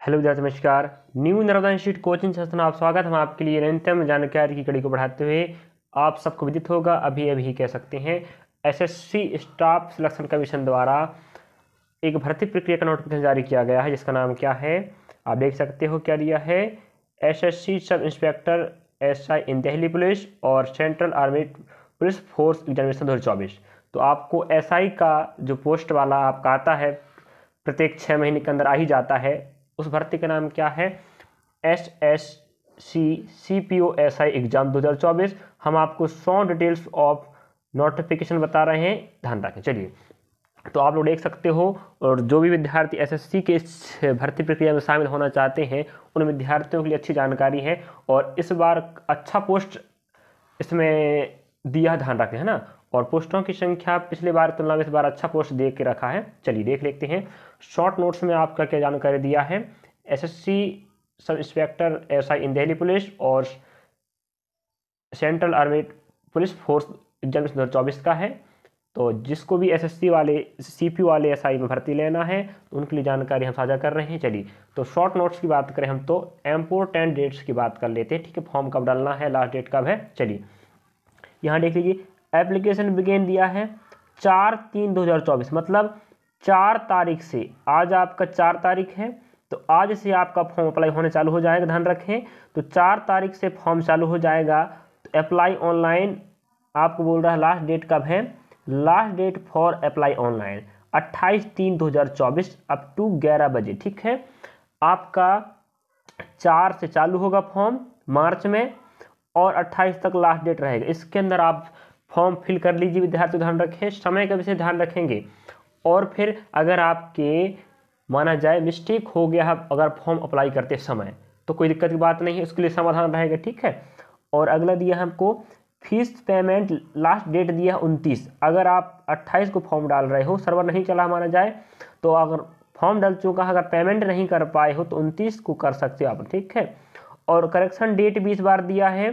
Hello विद्यार्थी नमस्कार। New Narmada institute coaching संस्थान आप स्वागत। हम आपके लिए नवीनतम जानकारी की कड़ी को बढ़ाते हुए आप सबको विदित होगा अभी कह सकते हैं एसएससी स्टाफ सिलेक्शन कमीशन द्वारा एक भर्ती प्रक्रिया का नोटिफिकेशन जारी किया गया है, जिसका नाम क्या है आप देख सकते हो। क्या दिया है? एसएससी सब इंस्पेक्टर एसआई इन दिल्ली पुलिस और central army police force examination 2024। तो आपको एसआई का जो पोस्ट वाला आपका आता है प्रत्येक 6 महीने के अंदर आ ही जाता है। उस भर्ती का नाम क्या है? SSC CPO SI exam 2024। हम आपको 100 डिटेल्स ऑफ नोटिफिकेशन बता रहे हैं, ध्यान रखें। चलिए, तो आप लोग देख सकते हो, और जो भी विद्यार्थी एसएससी के इस भर्ती प्रक्रिया में शामिल होना चाहते हैं उन विद्यार्थियों के लिए अच्छी जानकारी है। और इस बार अच्छा पोस्ट इसमें दिया, ध्यान रखें, है ना। और पोस्टों की संख्या पिछले बार की तुलना में इस बार अच्छा पोस्ट दे के रखा है। चलिए देख लेते हैं शॉर्ट नोट्स में आपका क्या जानकारी दिया है। एसएससी सब इंस्पेक्टर एसआई इन दिल्ली पुलिस और central army police force examination 2024 का है। तो जिसको भी एसएससी वाले सीपी वाले एसआई में भर्ती लेना है तो उनके लिए जानकारी हम साझा कर रहे हैं। चलिए, तो शॉर्ट नोट्स की बात करें हम तो इम्पोर्टेंट डेट्स की बात कर लेते हैं, ठीक है। फॉर्म कब डालना है, लास्ट डेट कब है। चलिए यहाँ देख लीजिए, एप्लीकेशन बिगिन दिया है 4/3/2024, मतलब 4 तारीख से। आज आपका 4 तारीख है, तो आज से आपका फॉर्म अप्लाई होने चालू हो जाएगा, ध्यान रखें। तो 4 तारीख से फॉर्म चालू हो जाएगा। तो अप्लाई ऑनलाइन आपको बोल रहा है लास्ट डेट कब है। Last date for apply online 28/3/2024 up to 11 बजे, ठीक है। आपका 4 से चालू होगा फॉर्म मार्च में और 28 तक लास्ट डेट रहेगा। इसके अंदर आप फॉर्म फिल कर लीजिए विद्यार्थी, ध्यान रखें, समय का विषय ध्यान रखेंगे। और फिर अगर आपके माना जाए मिस्टेक हो गया है अगर फॉर्म अप्लाई करते समय, तो कोई दिक्कत की बात नहीं है, उसके लिए समाधान रहेगा, ठीक है। और अगला दिया है हमको फीस पेमेंट, लास्ट डेट दिया है 29। अगर आप 28 को फॉर्म डाल रहे हो, सर्वर नहीं चला माना जाए, तो अगर फॉर्म डल चुका है, अगर पेमेंट नहीं कर पाए हो तो 29 को कर सकते हो आप, ठीक है। और करेक्शन डेट भी इस बार दिया है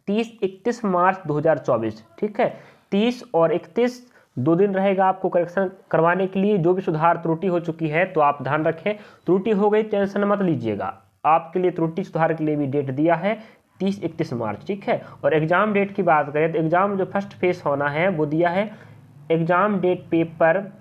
30-31 मार्च 2024, ठीक है। 30 और 31 2 दिन रहेगा आपको करेक्शन करवाने के लिए। जो भी सुधार त्रुटि हो चुकी है तो आप ध्यान रखें, त्रुटि हो गई टेंशन मत लीजिएगा, आपके लिए त्रुटि सुधार के लिए भी डेट दिया है 30-31 मार्च, ठीक है। और एग्जाम डेट की बात करें तो एग्जाम जो फर्स्ट फेज होना है वो दिया है। एग्जाम डेट पेपर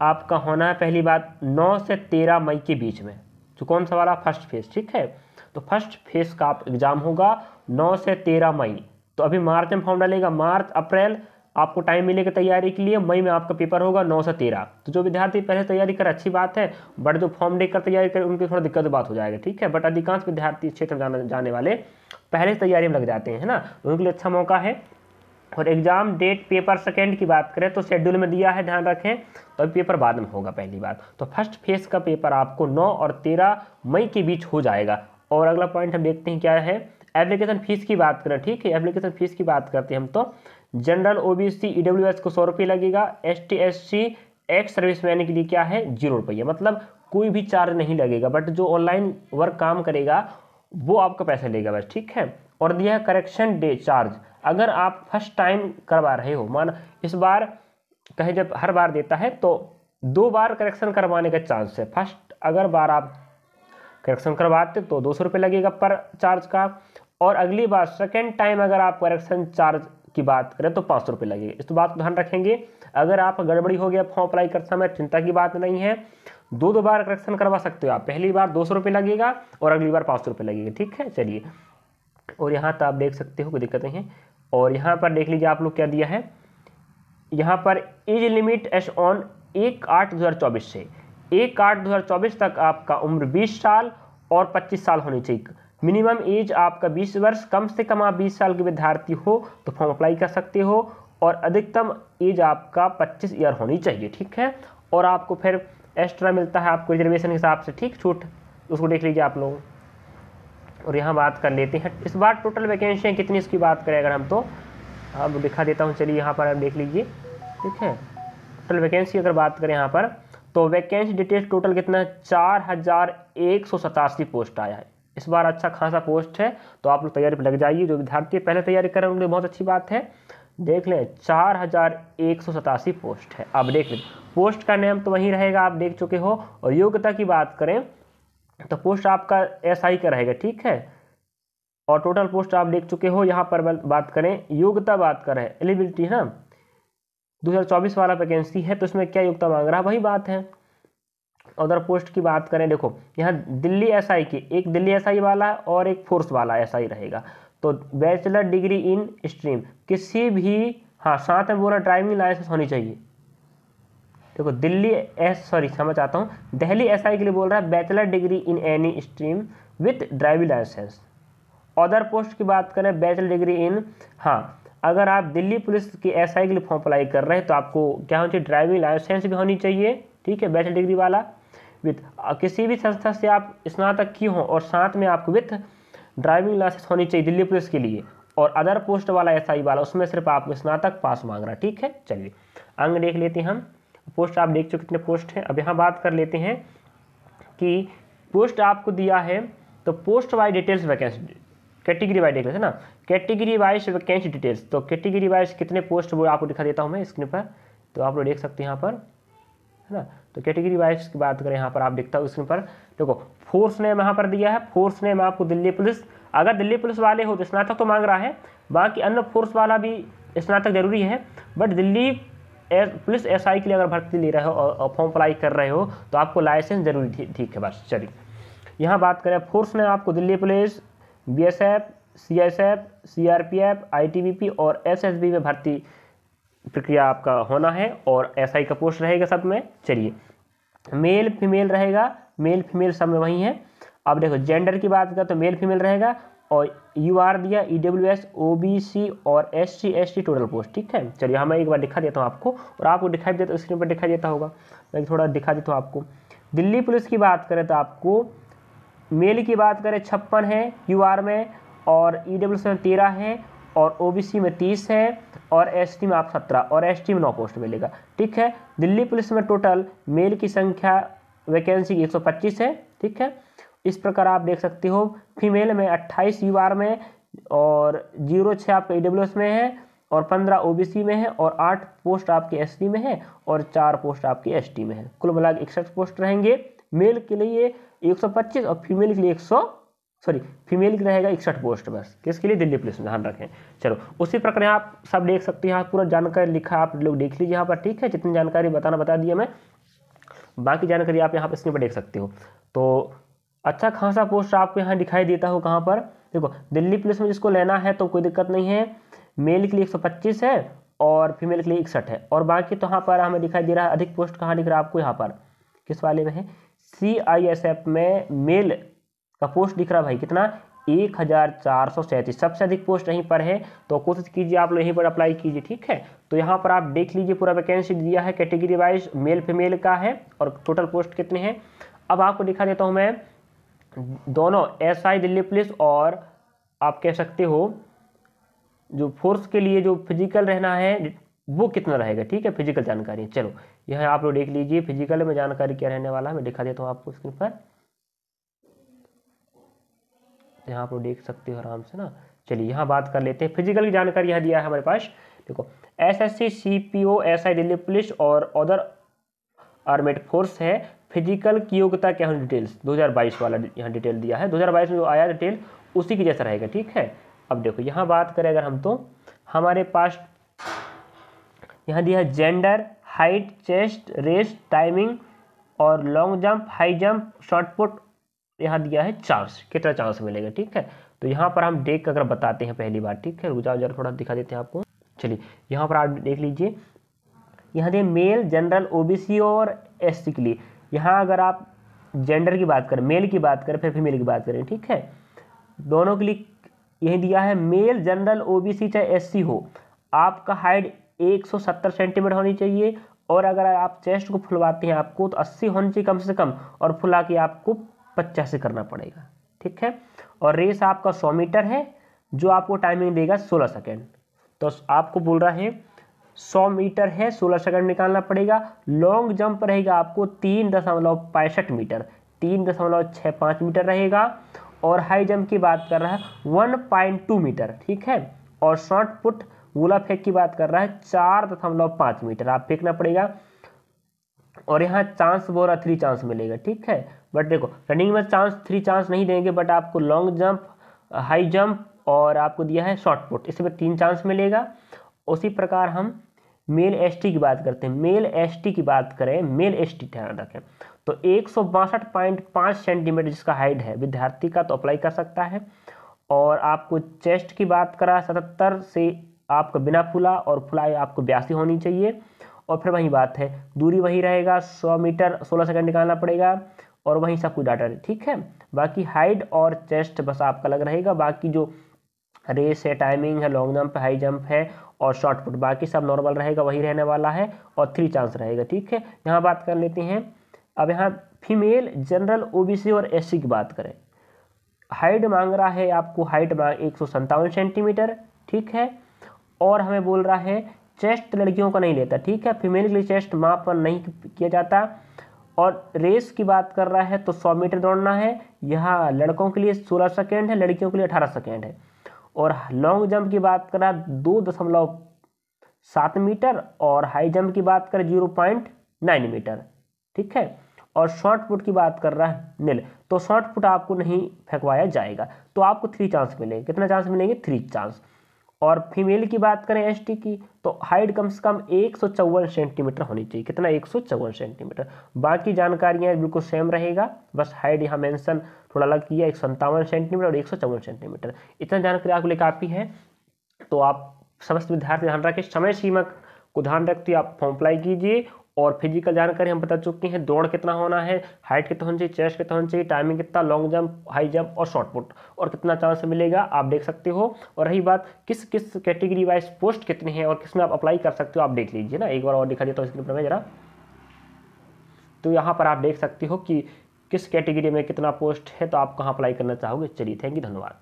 आपका होना है, पहली बात 9 से 13 मई के बीच में, जो कौन सा वाला फर्स्ट फेज, ठीक है। तो फर्स्ट फेज का एग्जाम होगा 9 से 13 मई। तो अभी मार्च में फॉर्म डालेगा, मार्च अप्रैल आपको टाइम मिलेगा तैयारी के लिए। मई में आपका पेपर होगा 9 से 13। तो जो विद्यार्थी पहले तैयारी कर अच्छी बात है, बट जो फॉर्म देकर तैयारी कर उनकी थोड़ा दिक्कत बात हो जाएगा, ठीक है। बट अधिकांश विद्यार्थी क्षेत्र में जाने वाले पहले तैयारी में लग जाते हैं, है ना, उनके लिए अच्छा मौका है। और एग्जाम डेट पेपर सेकेंड की बात करें तो शेड्यूल में दिया है, ध्यान रखें। तो अभी पेपर बाद में होगा, पहली बात। तो फर्स्ट फेज का पेपर आपको 9 और 13 मई के बीच हो जाएगा। और अगला पॉइंट हम देखते हैं क्या है। एप्लीकेशन फीस की बात करें, ठीक है। एप्लीकेशन फीस की बात करते हैं हम तो जनरल ओबीसी ईडब्ल्यूएस को 100 रुपये लगेगा। एसटी एससी एक्स सर्विसमैन के लिए क्या है 0 रुपये, मतलब कोई भी चार्ज नहीं लगेगा। बट जो ऑनलाइन वर्क काम करेगा वो आपका पैसा लेगा बस, ठीक है। और दिया है करेक्शन डे चार्ज, अगर आप फर्स्ट टाइम करवा रहे हो, माना इस बार कहे जब हर बार देता है तो 2 बार करेक्शन करवाने का चांस है। फर्स्ट अगर बार आप करेक्शन करवाते तो 200 रुपये लगेगा पर चार्ज का। और अगली बार सेकेंड टाइम अगर आप करेक्शन चार्ज की बात करें तो 500 रुपये लगेगा। इस बात को ध्यान रखेंगे। अगर आप गड़बड़ी हो गया फॉर्म अप्लाई करते समय, चिंता की बात नहीं है, 2 बार करेक्शन करवा सकते हो आप। पहली बार 200 रुपये लगेगा और अगली बार 500 रुपये लगेगा, ठीक है। चलिए, और यहाँ तक आप देख सकते हो, कोई दिक्कत नहीं है। और यहाँ पर देख लीजिए आप लोग क्या दिया है। यहाँ पर एज लिमिट एस ऑन 1/8/2024 से 1/8/2024 तक आपका उम्र 20 साल और 25 साल होनी चाहिए। मिनिमम एज आपका 20 वर्ष, कम से कम आप 20 साल के विद्यार्थी हो तो फॉर्म अप्लाई कर सकते हो। और अधिकतम एज आपका 25 ईयर होनी चाहिए, ठीक है। और आपको फिर एक्स्ट्रा मिलता है आपको रिजर्वेशन के हिसाब से, ठीक, छूट, उसको देख लीजिए आप लोग। और यहाँ बात कर लेते हैं इस बार टोटल वैकेंसियाँ कितनी, इसकी बात करें अगर हम तो अब दिखा देता हूँ। चलिए यहाँ पर आप देख लीजिए, ठीक है। टोटल वैकेंसी अगर बात करें यहाँ पर तो वैकेंसी डिटेल्स टोटल कितना है 4187 पोस्ट आया है इस बार। अच्छा खासा पोस्ट है, तो आप लोग तैयारी पर लग जाइए। जो विद्यार्थी पहले तैयारी कर रहे हैं उनके लिए बहुत अच्छी बात है। देख लें 4187 पोस्ट है। अब देख लें पोस्ट का नेम तो वही रहेगा, आप देख चुके हो। और योग्यता की बात करें तो पोस्ट आपका एसआई का रहेगा, ठीक है। और टोटल पोस्ट आप देख चुके हो। यहाँ पर बात करें योग्यता, बात करें एलिजिबिलिटी है ना, 2024 वाला वैकेंसी है तो इसमें क्या योग्यता मांग रहा है, वही बात है। अदर पोस्ट की बात करें, देखो यहाँ दिल्ली एसआई की, एक दिल्ली एसआई वाला और एक फोर्स वाला एसआई रहेगा। तो बैचलर डिग्री इन स्ट्रीम किसी भी, हाँ साथ में बोला ड्राइविंग लाइसेंस होनी चाहिए। देखो दिल्ली समझ आता हूँ, दिल्ली एसआई के लिए बोल रहा है bachelor degree in any stream with driving licence. Other post की बात करें बैचलर डिग्री इन, हाँ अगर आप दिल्ली पुलिस की एसआई के लिए फॉर्म अप्लाई कर रहे हैं तो आपको क्या होनी चाहिए, ड्राइविंग लाइसेंस भी होनी चाहिए, ठीक है, बैचलर डिग्री वाला विथ किसी भी संस्था से आप स्नातक की हो और साथ में आपको विथ ड्राइविंग लाइसेंस होनी चाहिए दिल्ली पुलिस के लिए। और अदर पोस्ट वाला एसआई वाला उसमें सिर्फ आपको स्नातक पास मांग रहा है, ठीक है। चलिए अंग देख लेते हैं हम। पोस्ट आप देख चुके कितने पोस्ट हैं। अब यहाँ बात कर लेते हैं कि पोस्ट आपको दिया है तो post wise details vacancy, category wise देख लेते हैं ना, कैटेगरी वाइज वैकेंसी डिटेल्स। तो कैटेगरी वाइज कितने पोस्ट वो आपको दिखा देता हूँ मैं स्क्रीन पर, तो आप लोग देख सकते हैं यहाँ पर, है ना। तो कैटेगरी वाइज की बात करें यहाँ पर आप देखता हूँ स्क्रीन पर, देखो फोर्स नेम यहाँ पर दिया है, फोर्स नेम आपको दिल्ली पुलिस, अगर दिल्ली पुलिस वाले हो तो स्नातक तो मांग रहा है, बाकी अन्य फोर्स वाला भी स्नातक जरूरी है, बट दिल्ली पुलिस एसआई के लिए अगर भर्ती ले रहे हो और फॉर्म अप्लाई कर रहे हो तो आपको लाइसेंस जरूरी थी, ठीक है बस। चलिए यहाँ बात करें फोर्स ने आपको Delhi police, BSF, CSF, CRPF, ITBP और एसएसबी में भर्ती प्रक्रिया आपका होना है और एसआई का पोस्ट रहेगा सब में। चलिए मेल फीमेल रहेगा, मेल फीमेल सब में वही है। अब देखो जेंडर की बात करें तो मेल फीमेल रहेगा और यूआर दिया ईडब्ल्यूएस, ओबीसी और एससी एसटी टोटल पोस्ट, ठीक है। चलिए हम एक बार दिखा देता हूँ आपको, और आपको दिखाई देता स्क्रीन पर दिखाई देता होगा, मैं थोड़ा दिखा देता हूँ आपको। दिल्ली पुलिस की बात करें तो आपको मेल की बात करें 56 है यूआर में, और ईडब्ल्यूएस में 13 है, और ओबीसी में 30 है, और एसटी में आप 17 और एसटी में 9 पोस्ट मिलेगा, ठीक है। दिल्ली पुलिस में टोटल मेल की संख्या वैकेंसी 125 है, ठीक है। इस प्रकार आप देख सकते हो। फीमेल में 28 यूआर में, और 06 आपका ईडब्ल्यूएस में है, और 15 ओबीसी में है, और 8 पोस्ट आपकी एसटी में है, और 4 पोस्ट आपकी एसटी में है। कुल मिला 61 पोस्ट रहेंगे। मेल के लिए 125 और फीमेल के लिए फीमेल की रहेगा 61 पोस्ट बस, किसके लिए, दिल्ली पुलिस में, ध्यान रखें। चलो उसी प्रकार आप सब देख सकते हैं, यहाँ पूरा जानकारी लिखा आप लोग देख लीजिए यहाँ पर, ठीक है। जितनी जानकारी बता दिया मैं, बाकी जानकारी आप यहाँ पर स्क्रीन पर देख सकते हो। तो अच्छा खासा पोस्ट आपको यहाँ दिखाई देता हो, कहाँ पर, देखो दिल्ली पुलिस में जिसको लेना है तो कोई दिक्कत नहीं है, मेल के लिए 125 है और फीमेल के लिए 61 है, और बाकी तो यहाँ पर हमें दिखाई दे रहा है अधिक पोस्ट कहाँ दिख रहा है आपको, यहाँ पर किस वाले में है, CISF में मेल का पोस्ट दिख रहा है भाई कितना, 1437, सबसे अधिक पोस्ट यहीं पर है। तो कोशिश कीजिए आप लोग यहीं पर अप्लाई कीजिए, ठीक है। तो यहाँ पर आप देख लीजिए पूरा वैकेंसी दिया है, कैटेगरी वाइज मेल फीमेल का है, और टोटल पोस्ट कितने हैं। अब आपको दिखा देता हूँ मैं दोनों एसआई दिल्ली पुलिस, और आप कह सकते हो जो फोर्स के लिए जो फिजिकल रहना है वो कितना रहेगा, ठीक है, फिजिकल जानकारी। चलो यह आप लोग देख लीजिए फिजिकल में जानकारी क्या रहने वाला है, मैं दिखा देता हूँ आपको स्क्रीन पर, यहाँ आप लोग देख सकते हो आराम से ना। चलिए यहाँ बात कर लेते हैं फिजिकल की जानकारी, यहाँ दिया है हमारे पास, देखो SSC, CPO, SI Delhi police और अदर आर्मेड फोर्स है। फिजिकल की योग्यता क्या है, डिटेल्स 2022 वाला यहाँ डिटेल दिया है, 2022 में जो आया डिटेल उसी की जैसा रहेगा, ठीक है। अब देखो यहाँ बात करें अगर हम, तो हमारे पास यहाँ दिया है gender, height, chest, race, timing और long jump, high jump, short put, यहाँ दिया है चांस, कितना चांस मिलेगा, ठीक है। तो यहाँ पर हम देख अगर बताते हैं पहली बार, ठीक है, रुझान जरा थोड़ा दिखा देते हैं आपको। चलिए यहाँ पर आप देख लीजिए, यहाँ दिए मेल, जनरल, ओबीसी और एससी के लिए। यहाँ अगर आप जेंडर की बात करें, मेल की बात करें, फिर फीमेल की बात करें, ठीक है, दोनों के लिए यही दिया है, मेल, जनरल, ओबीसी चाहे एससी हो, आपका हाइट 170 सेंटीमीटर होनी चाहिए, और अगर आप चेस्ट को फुलवाते हैं आपको तो 80 होनी चाहिए कम से कम, और फुला के आपको 85 करना पड़ेगा, ठीक है। और रेस आपका 100 मीटर है, जो आपको टाइमिंग देगा 16 सेकेंड। तो आपको बोल रहा है 100 मीटर है, 16 सेकंड निकालना पड़ेगा। लॉन्ग जंप रहेगा आपको 3.65 मीटर, 3.65 मीटर रहेगा। और हाई जंप की बात कर रहा है 1.2 मीटर, ठीक है। और शॉर्ट पुट गोला फेंक की बात कर रहा है 4.5 मीटर आप फेंकना पड़ेगा, और यहाँ चांस बोल रहा 3 चांस मिलेगा, ठीक है। बट देखो रनिंग में चांस 3 चांस नहीं देंगे, बट आपको लॉन्ग जंप, हाई जंप और आपको दिया है शॉर्ट पुट, इसमें 3 चांस मिलेगा। उसी प्रकार हम मेल एसटी की बात करते हैं। मेल एसटी की बात करें, मेल एसटी ध्यान रखें, तो 162.5 सेंटीमीटर जिसका हाइट है विद्यार्थी का तो अप्लाई कर सकता है। और आपको चेस्ट की बात करा 77 से आपका बिना फुला, और फुलाई आपको 82 होनी चाहिए। और फिर वही बात है, दूरी वही रहेगा, 100 मीटर 16 सेकंड निकालना पड़ेगा, और वही सब कुछ डाटा है, ठीक है। बाकी हाइट और चेस्ट बस आपका अलग रहेगा, बाकी जो रेस है, टाइमिंग है, लॉन्ग जंप है, हाई जंप है और शॉर्ट पुट, बाकी सब नॉर्मल रहेगा, वही रहने वाला है, और 3 चांस रहेगा, ठीक है। यहाँ बात कर लेते हैं, अब यहाँ फीमेल जनरल ओबीसी और एससी की बात करें। हाइट मांग रहा है आपको, हाइट 157 सेंटीमीटर, ठीक है। और हमें बोल रहा है चेस्ट लड़कियों का नहीं लेता, ठीक है, फीमेल के लिए चेस्ट मापन नहीं किया जाता। और रेस की बात कर रहा है तो 100 मीटर दौड़ना है, यहाँ लड़कों के लिए 16 सेकेंड है, लड़कियों के लिए 18 सेकेंड है। और लॉन्ग जंप की बात कर रहा है 2.7 मीटर, और हाई जंप की बात करें 0.9 मीटर, ठीक है। और शॉर्ट पुट की बात कर रहा है नील, तो शॉर्ट पुट आपको नहीं फेंकवाया जाएगा, तो आपको 3 चांस मिलेंगे। कितना चांस मिलेंगे? 3 चांस। और फीमेल की बात करें एसटी की, तो हाइट कम से कम 154 सेंटीमीटर होनी चाहिए। कितना? 154 सेंटीमीटर। बाकी जानकारियाँ बिल्कुल सेम रहेगा, बस हाइट यहाँ मेंशन थोड़ा अलग किया, 157 सेंटीमीटर और 154 सेंटीमीटर। इतना जानकारी आपके लिए काफ़ी है। तो आप समस्त विद्यार्थी ध्यान रखें, समय सीमा को ध्यान रखते आप फॉर्म अप्लाई कीजिए। और फिजिकल जानकारी हम बता चुके हैं, दौड़ कितना होना है, हाइट कितना होना चाहिए, चेस्ट कितना होना चाहिए, टाइमिंग कितना, लॉन्ग जंप, हाई जंप और शॉर्ट पुट, और कितना चांस मिलेगा आप देख सकते हो। और रही बात किस किस कैटेगरी वाइज पोस्ट कितनी है और किस में आप अप्लाई कर सकते हो, आप देख लीजिए ना, एक बार और दिखा देता हूँ स्क्रीन पर मैं जरा। तो यहाँ पर आप देख सकते हो कि किस कैटेगरी में कितना पोस्ट है, तो आप कहाँ अप्लाई करना चाहोगे। चलिए, थैंक यू, धन्यवाद।